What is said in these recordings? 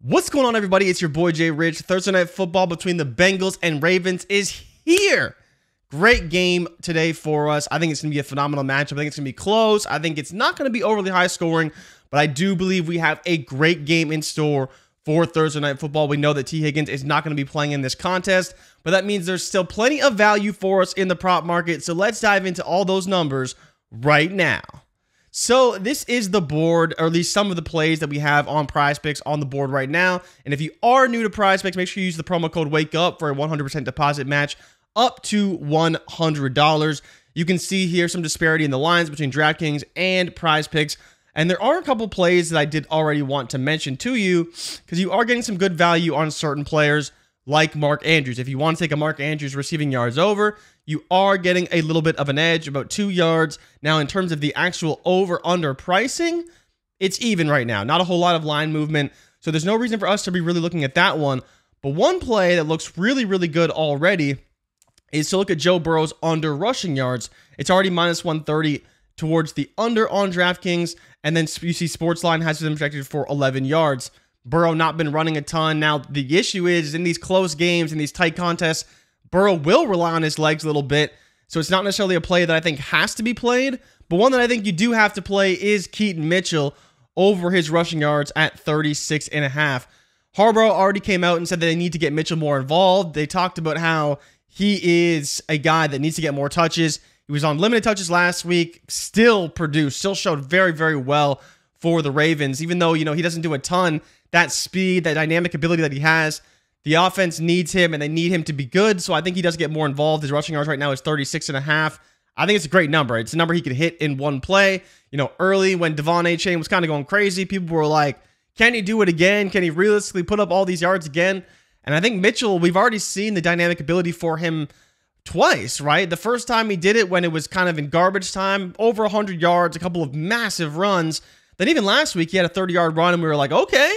What's going on, everybody? It's your boy JRich. Thursday Night Football between the Bengals and Ravens is here. Great game today for us. I think it's going to be a phenomenal matchup. I think it's going to be close. I think it's not going to be overly high scoring, but I do believe we have a great game in store for Thursday Night Football. We know that T. Higgins is not going to be playing in this contest, but that means there's still plenty of value for us in the prop market. So let's dive into all those numbers right now. So this is the board, or at least some of the plays that we have on Prizepicks on the board right now. And if you are new to Prizepicks, make sure you use the promo code WAKEUP for a 100% deposit match up to $100. You can see here some disparity in the lines between DraftKings and Prizepicks. And there are a couple plays that I did already want to mention to you because you are getting some good value on certain players like Mark Andrews. If you want to take a Mark Andrews receiving yards over, you are getting a little bit of an edge, about 2 yards. Now, in terms of the actual over-under pricing, it's even right now. Not a whole lot of line movement, so there's no reason for us to be really looking at that one. But one play that looks really, really good already is to look at Joe Burrow's under rushing yards. It's already minus 130 towards the under on DraftKings, and then you see Sportsline has him projected for 11 yards. Burrow not been running a ton. Now, the issue is in these close games, in these tight contests, Burrow will rely on his legs a little bit, so it's not necessarily a play that I think has to be played, but one that I think you do have to play is Keaton Mitchell over his rushing yards at 36.5. Harbaugh already came out and said that they need to get Mitchell more involved. They talked about how he is a guy that needs to get more touches. He was on limited touches last week, still produced, still showed very, very well for the Ravens, even though, he doesn't do a ton. That speed, that dynamic ability that he has, the offense needs him, and they need him to be good, so I think he does get more involved. His rushing yards right now is 36.5. I think it's a great number. It's a number he could hit in one play. Early when Devon A-Chain was kind of going crazy, people were like, can he do it again? Can he realistically put up all these yards again? And I think Mitchell, we've already seen the dynamic ability for him twice, right? The first time he did it when it was kind of in garbage time, over 100 yards, a couple of massive runs. Then even last week, he had a 30-yard run, and we were like, okay,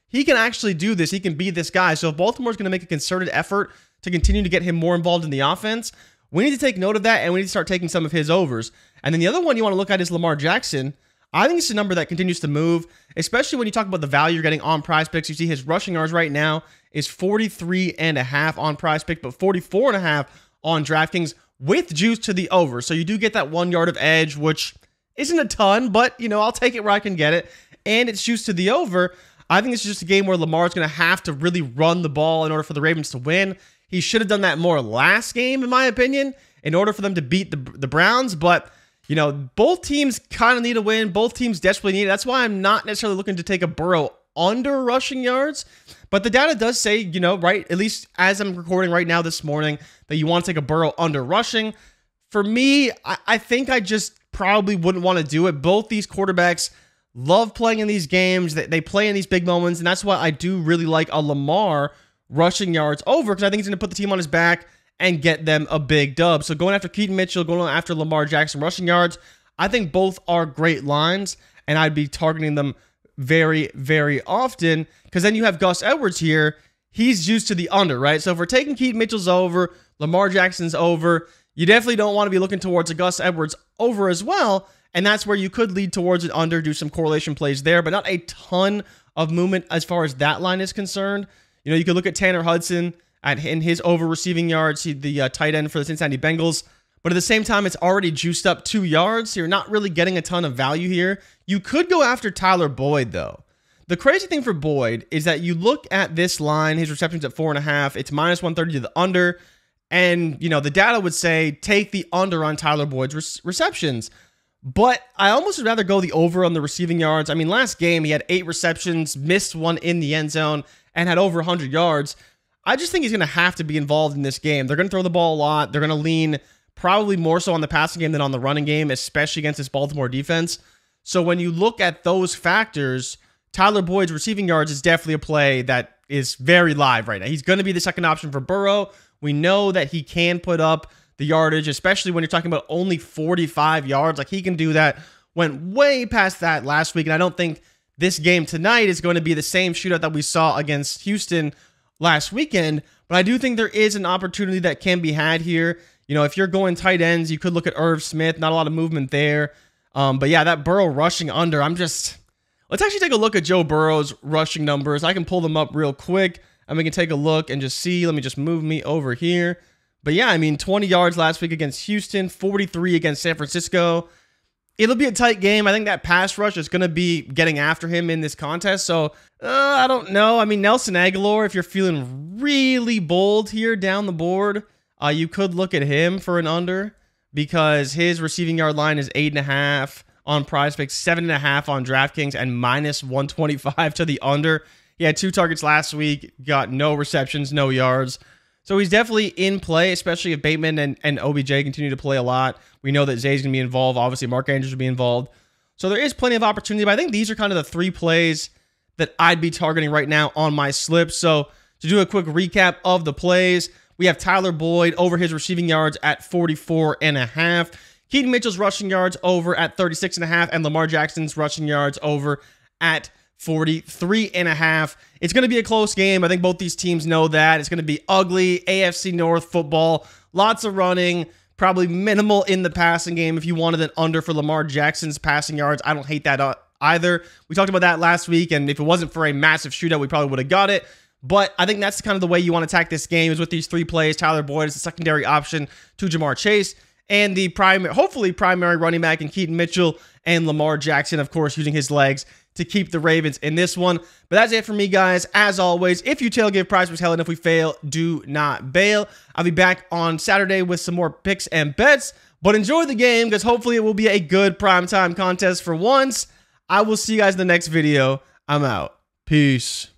he can actually do this. He can be this guy. So if Baltimore's going to make a concerted effort to continue to get him more involved in the offense, we need to take note of that, and we need to start taking some of his overs. And then the other one you want to look at is Lamar Jackson. I think it's a number that continues to move, especially when you talk about the value you're getting on Prizepicks. You see his rushing yards right now is 43.5 on Prizepicks, but 44.5 on DraftKings with juice to the over. So you do get that 1 yard of edge, which isn't a ton, but, I'll take it where I can get it. And it's juice to the over. I think it's just a game where Lamar's going to have to really run the ball in order for the Ravens to win. He should have done that more last game, in my opinion, in order for them to beat the Browns. But, both teams kind of need a win. Both teams desperately need it. That's why I'm not necessarily looking to take a Burrow under rushing yards. But the data does say, right, at least as I'm recording right now this morning, that you want to take a Burrow under rushing. For me, I think I just probably wouldn't want to do it. Both these quarterbacks love playing in these games. They play in these big moments, and that's why I do really like a Lamar rushing yards over, because I think he's going to put the team on his back and get them a big dub. So going after Keaton Mitchell, going after Lamar Jackson rushing yards, I think both are great lines, and I'd be targeting them very, very often, because then you have Gus Edwards here. He's used to the under, right? So if we're taking Keaton Mitchell's over, Lamar Jackson's over, you definitely don't want to be looking towards a Gus Edwards over as well. And that's where you could lead towards an under, do some correlation plays there, but not a ton of movement as far as that line is concerned. You could look at Tanner Hudson in his over receiving yards, the tight end for the Cincinnati Bengals. But at the same time, it's already juiced up 2 yards, so you're not really getting a ton of value here. You could go after Tyler Boyd, though. The crazy thing for Boyd is that you look at this line, his receptions at 4.5, it's minus 130 to the under, and, the data would say take the under on Tyler Boyd's receptions. But I almost would rather go the over on the receiving yards. I mean, last game, he had 8 receptions, missed one in the end zone, and had over 100 yards. I just think he's going to have to be involved in this game. They're going to throw the ball a lot. They're going to lean probably more so on the passing game than on the running game, especially against this Baltimore defense. So when you look at those factors, Tyler Boyd's receiving yards is definitely a play that is very live right now. He's going to be the second option for Burrow. We know that he can put up the yardage, especially when you're talking about only 45 yards. Like, he can do that. Went way past that last week, and I don't think this game tonight is going to be the same shootout that we saw against Houston last weekend, but I do think there is an opportunity that can be had here. If you're going tight ends, you could look at Irv Smith. Not a lot of movement there. But yeah, that Burrow rushing under, I'm just Let's actually take a look at Joe Burrow's rushing numbers. I can pull them up real quick and we can take a look and just see. Let me just move me over here. But yeah, I mean, 20 yards last week against Houston, 43 against San Francisco. It'll be a tight game. I think that pass rush is going to be getting after him in this contest. So, I don't know. I mean, Nelson Aguilar, if you're feeling really bold here down the board, you could look at him for an under because his receiving yard line is 8.5 on Prizepicks, 7.5 on DraftKings, and minus 125 to the under. He had 2 targets last week, got no receptions, no yards. So he's definitely in play, especially if Bateman and OBJ continue to play a lot. We know that Zay's going to be involved. Obviously, Mark Andrews will be involved. So there is plenty of opportunity, but I think these are kind of the 3 plays that I'd be targeting right now on my slip. So to do a quick recap of the plays, we have Tyler Boyd over his receiving yards at 44.5. Keaton Mitchell's rushing yards over at 36.5, and Lamar Jackson's rushing yards over at 43.5. It's going to be a close game. I think both these teams know that. It's going to be ugly AFC North football. Lots of running, probably minimal in the passing game. If you wanted an under for Lamar Jackson's passing yards, I don't hate that either. We talked about that last week, and if it wasn't for a massive shootout, we probably would have got it. But I think that's kind of the way you want to attack this game is with these 3 plays. Tyler Boyd is the secondary option to Jamar Chase, and the hopefully primary running back in Keaton Mitchell, and Lamar Jackson, of course, using his legs to keep the Ravens in this one. But that's it for me, guys. As always, if you tail, give Prizepicks hell, and if we fail, do not bail. I'll be back on Saturday with some more picks and bets. But enjoy the game because hopefully it will be a good primetime contest for once. I will see you guys in the next video. I'm out. Peace.